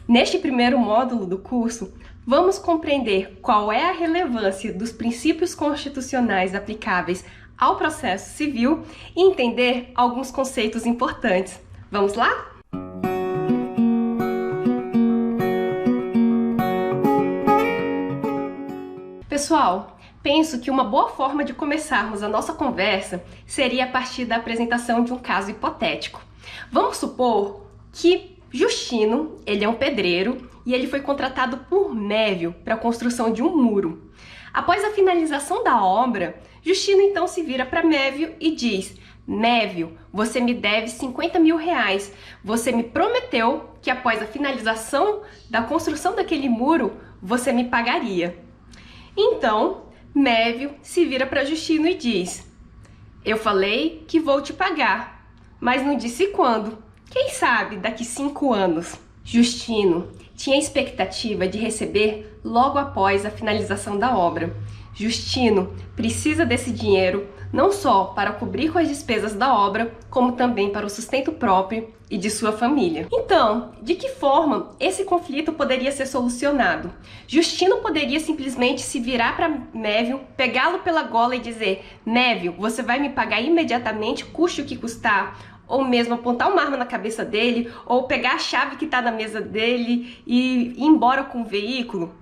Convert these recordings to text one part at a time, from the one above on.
Neste primeiro módulo do curso, vamos compreender qual é a relevância dos princípios constitucionais aplicáveis ao processo civil e entender alguns conceitos importantes. Vamos lá? Pessoal, penso que uma boa forma de começarmos a nossa conversa seria a partir da apresentação de um caso hipotético. Vamos supor que Justino, ele é um pedreiro e ele foi contratado por Mévio para a construção de um muro. Após a finalização da obra, Justino então se vira para Mévio e diz: Mévio, você me deve 50 mil reais. Você me prometeu que após a finalização da construção daquele muro, você me pagaria. Então, Mévio se vira para Justino e diz: eu falei que vou te pagar, mas não disse quando. Quem sabe daqui 5 anos? Justino tinha a expectativa de receber logo após a finalização da obra. Justino precisa desse dinheiro não só para cobrir com as despesas da obra, como também para o sustento próprio e de sua família. Então, de que forma esse conflito poderia ser solucionado? Justino poderia simplesmente se virar para Mévio, pegá-lo pela gola e dizer: Mévio, você vai me pagar imediatamente, custe o que custar, ou mesmo apontar uma arma na cabeça dele, ou pegar a chave que está na mesa dele e ir embora com o veículo?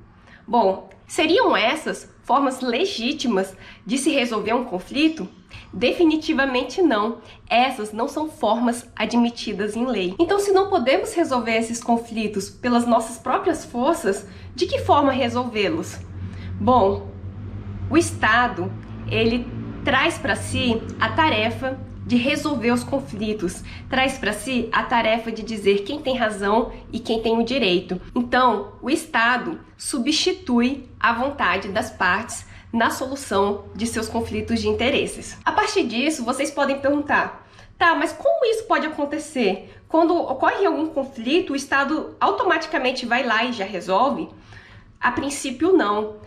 Bom, seriam essas formas legítimas de se resolver um conflito? Definitivamente não. Essas não são formas admitidas em lei. Então, se não podemos resolver esses conflitos pelas nossas próprias forças, de que forma resolvê-los? Bom, o Estado, ele traz para si a tarefa de resolver os conflitos, traz para si a tarefa de dizer quem tem razão e quem tem o direito. Então, o Estado substitui a vontade das partes na solução de seus conflitos de interesses. A partir disso, vocês podem perguntar: tá, mas como isso pode acontecer? Quando ocorre algum conflito, o Estado automaticamente vai lá e já resolve? A princípio, não.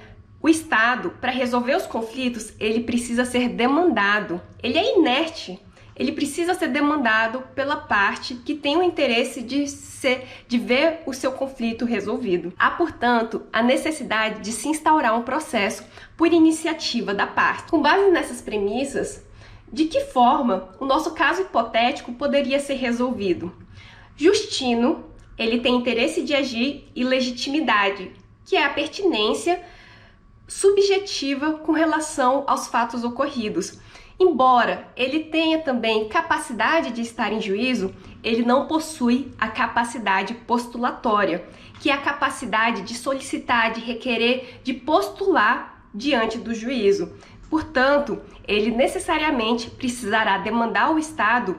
O Estado, para resolver os conflitos, ele precisa ser demandado. Ele é inerte. Ele precisa ser demandado pela parte que tem o interesse de ver o seu conflito resolvido. Há, portanto, a necessidade de se instaurar um processo por iniciativa da parte. Com base nessas premissas, de que forma o nosso caso hipotético poderia ser resolvido? Justino, ele tem interesse de agir e legitimidade, que é a pertinência subjetiva com relação aos fatos ocorridos. Embora ele tenha também capacidade de estar em juízo, ele não possui a capacidade postulatória, que é a capacidade de solicitar, de requerer, de postular diante do juízo. Portanto, ele necessariamente precisará demandar o Estado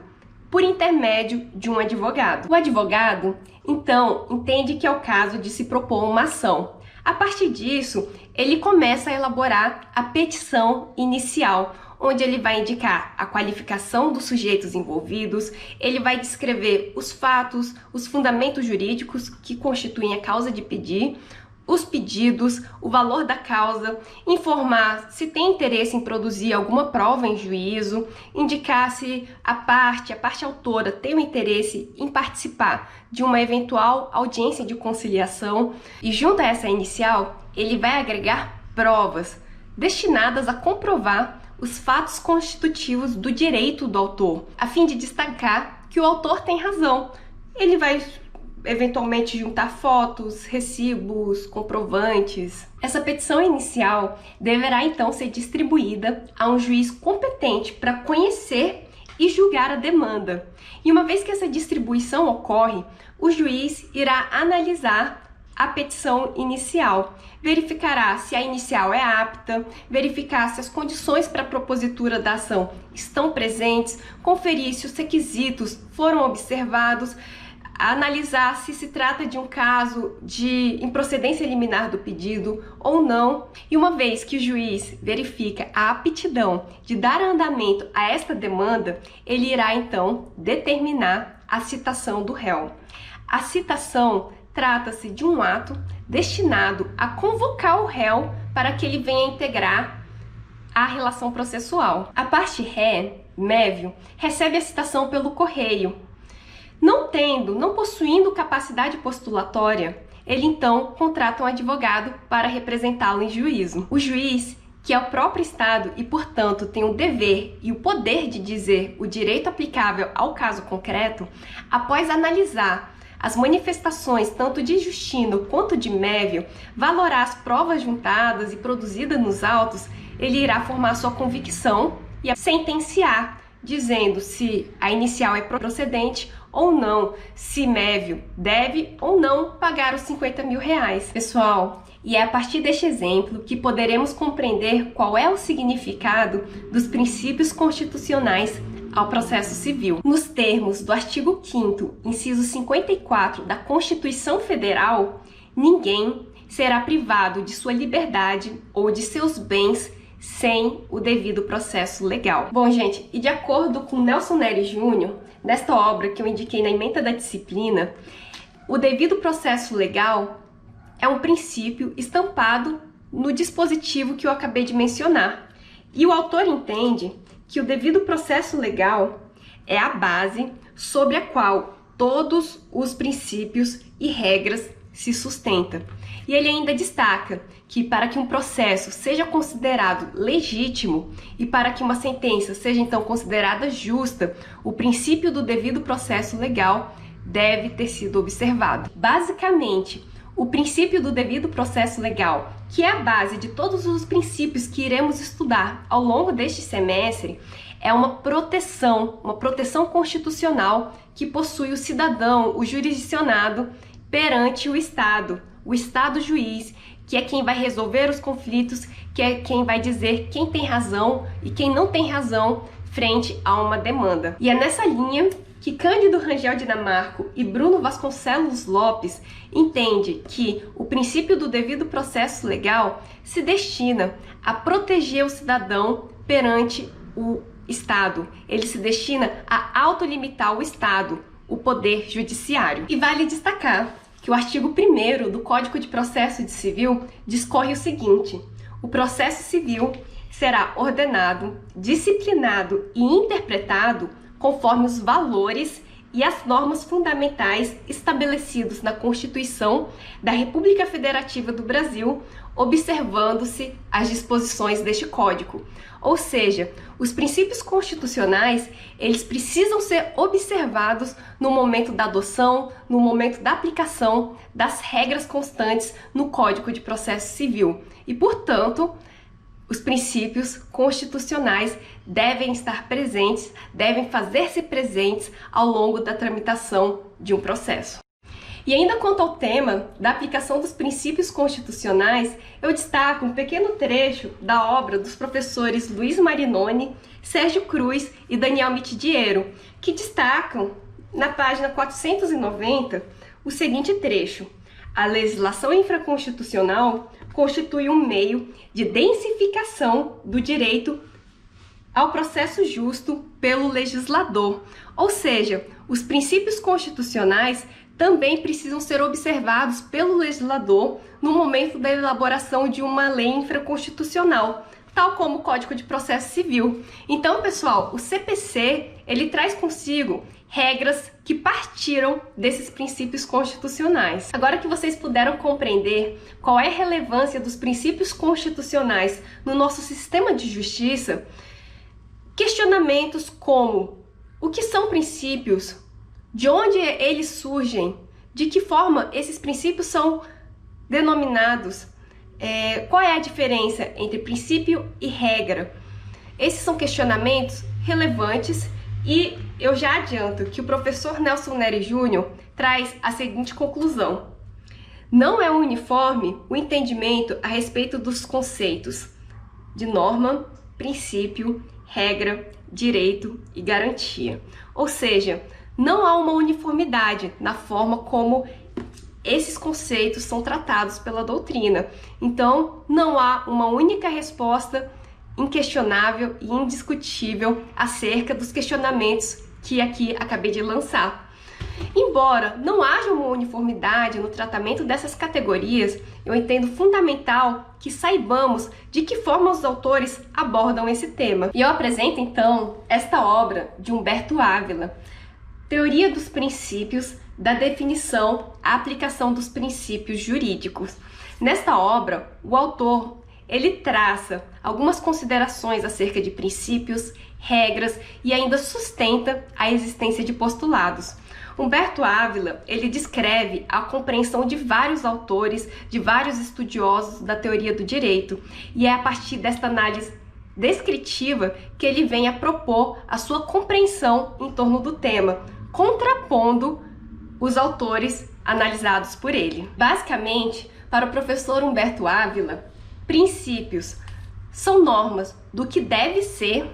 por intermédio de um advogado. O advogado, então, entende que é o caso de se propor uma ação. A partir disso, ele começa a elaborar a petição inicial, onde ele vai indicar a qualificação dos sujeitos envolvidos, ele vai descrever os fatos, os fundamentos jurídicos que constituem a causa de pedir, os pedidos, o valor da causa, informar se tem interesse em produzir alguma prova em juízo, indicar se a parte autora tem o interesse em participar de uma eventual audiência de conciliação, e junto a essa inicial, ele vai agregar provas destinadas a comprovar os fatos constitutivos do direito do autor, a fim de destacar que o autor tem razão. Ele vai eventualmente juntar fotos, recibos, comprovantes. Essa petição inicial deverá então ser distribuída a um juiz competente para conhecer e julgar a demanda. E uma vez que essa distribuição ocorre, o juiz irá analisar a petição inicial, verificará se a inicial é apta, verificar se as condições para a propositura da ação estão presentes, conferir se os requisitos foram observados, analisar se trata de um caso de improcedência liminar do pedido ou não. E uma vez que o juiz verifica a aptidão de dar andamento a esta demanda, ele irá então determinar a citação do réu. A citação trata-se de um ato destinado a convocar o réu para que ele venha integrar a relação processual. A parte ré, Mévio, recebe a citação pelo correio. Não possuindo capacidade postulatória, ele então contrata um advogado para representá-lo em juízo. O juiz, que é o próprio Estado e, portanto, tem o dever e o poder de dizer o direito aplicável ao caso concreto, após analisar as manifestações tanto de Justino quanto de Mévio, valorar as provas juntadas e produzidas nos autos, ele irá formar sua convicção e sentenciar, dizendo se a inicial é procedente ou não, se Mévio deve ou não pagar os 50 mil reais. Pessoal, e é a partir deste exemplo que poderemos compreender qual é o significado dos princípios constitucionais ao processo civil. Nos termos do artigo 5º, inciso 54 da Constituição Federal, ninguém será privado de sua liberdade ou de seus bens sem o devido processo legal. Bom, gente, e de acordo com Nelson Nery Jr., nesta obra que eu indiquei na ementa da disciplina, o devido processo legal é um princípio estampado no dispositivo que eu acabei de mencionar. E o autor entende que o devido processo legal é a base sobre a qual todos os princípios e regras se sustentam. E ele ainda destaca que para que um processo seja considerado legítimo e para que uma sentença seja então considerada justa, o princípio do devido processo legal deve ter sido observado. Basicamente, o princípio do devido processo legal, que é a base de todos os princípios que iremos estudar ao longo deste semestre, é uma proteção constitucional que possui o cidadão, o jurisdicionado, perante o Estado juiz, que é quem vai resolver os conflitos, que é quem vai dizer quem tem razão e quem não tem razão frente a uma demanda. E é nessa linha que Cândido Rangel Dinamarco e Bruno Vasconcelos Lopes entendem que o princípio do devido processo legal se destina a proteger o cidadão perante o Estado. Ele se destina a autolimitar o Estado, o poder judiciário. E vale destacar que o artigo 1º do Código de Processo Civil discorre o seguinte: o processo civil será ordenado, disciplinado e interpretado conforme os valores e as normas fundamentais estabelecidos na Constituição da República Federativa do Brasil, observando-se as disposições deste Código. Ou seja, os princípios constitucionais, eles precisam ser observados no momento da adoção, no momento da aplicação das regras constantes no Código de Processo Civil. E, portanto, os princípios constitucionais devem estar presentes, devem fazer-se presentes ao longo da tramitação de um processo. E ainda quanto ao tema da aplicação dos princípios constitucionais, eu destaco um pequeno trecho da obra dos professores Luiz Marinoni, Sérgio Cruz e Daniel Mitidiero, que destacam na página 490 o seguinte trecho: a legislação infraconstitucional constitui um meio de densificação do direito ao processo justo pelo legislador. Ou seja, os princípios constitucionais também precisam ser observados pelo legislador no momento da elaboração de uma lei infraconstitucional, tal como o Código de Processo Civil. Então, pessoal, o CPC, ele traz consigo regras que partiram desses princípios constitucionais. Agora que vocês puderam compreender qual é a relevância dos princípios constitucionais no nosso sistema de justiça, questionamentos como: o que são princípios? De onde eles surgem? De que forma esses princípios são denominados? Qual é a diferença entre princípio e regra? Esses são questionamentos relevantes e eu já adianto que o professor Nelson Nery Jr. traz a seguinte conclusão: não é uniforme o entendimento a respeito dos conceitos de norma, princípio, regra, direito e garantia. Ou seja, não há uma uniformidade na forma como esses conceitos são tratados pela doutrina. Então, não há uma única resposta inquestionável e indiscutível acerca dos questionamentos que aqui acabei de lançar. Embora não haja uma uniformidade no tratamento dessas categorias, eu entendo fundamental que saibamos de que forma os autores abordam esse tema. E eu apresento então esta obra de Humberto Ávila, teoria dos princípios, da definição, a aplicação dos princípios jurídicos. Nesta obra, o autor ele traça algumas considerações acerca de princípios, regras e ainda sustenta a existência de postulados. Humberto Ávila, ele descreve a compreensão de vários autores, de vários estudiosos da teoria do direito, e é a partir desta análise descritiva que ele vem a propor a sua compreensão em torno do tema, contrapondo os autores analisados por ele. Basicamente, para o professor Humberto Ávila, princípios são normas do que deve ser,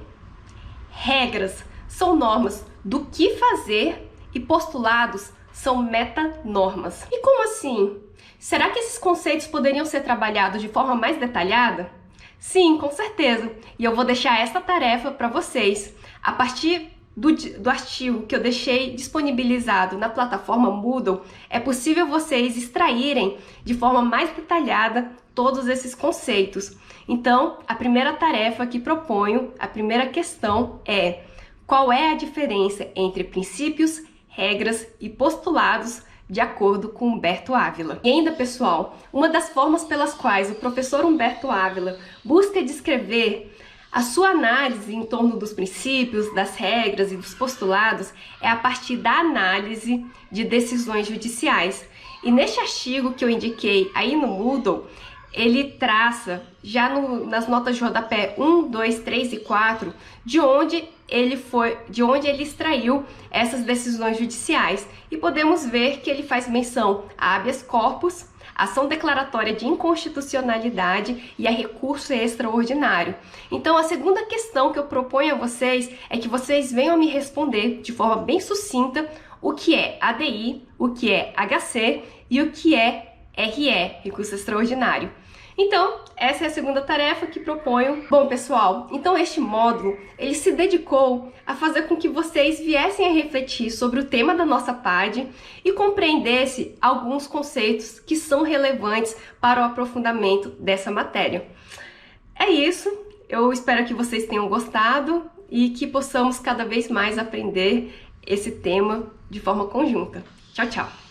regras são normas do que fazer e postulados são metanormas. E como assim? Será que esses conceitos poderiam ser trabalhados de forma mais detalhada? Sim, com certeza. E eu vou deixar essa tarefa para vocês. A partir do artigo que eu deixei disponibilizado na plataforma Moodle, é possível vocês extraírem de forma mais detalhada todos esses conceitos. Então, a primeira tarefa que proponho, a primeira questão é: qual é a diferença entre princípios, regras e postulados de acordo com Humberto Ávila? E ainda, pessoal, uma das formas pelas quais o professor Humberto Ávila busca descrever a sua análise em torno dos princípios, das regras e dos postulados é a partir da análise de decisões judiciais. E neste artigo que eu indiquei aí no Moodle, ele traça, já nas notas de rodapé 1, 2, 3 e 4, de onde ele extraiu essas decisões judiciais. E podemos ver que ele faz menção a habeas corpus, ação declaratória de inconstitucionalidade e a recurso extraordinário. Então, a segunda questão que eu proponho a vocês é que vocês venham a me responder de forma bem sucinta o que é ADI, o que é HC e o que é RE, recurso extraordinário. Então, essa é a segunda tarefa que proponho. Bom, pessoal, então este módulo, ele se dedicou a fazer com que vocês viessem a refletir sobre o tema da nossa PAD e compreendesse alguns conceitos que são relevantes para o aprofundamento dessa matéria. É isso, eu espero que vocês tenham gostado e que possamos cada vez mais aprender esse tema de forma conjunta. Tchau, tchau!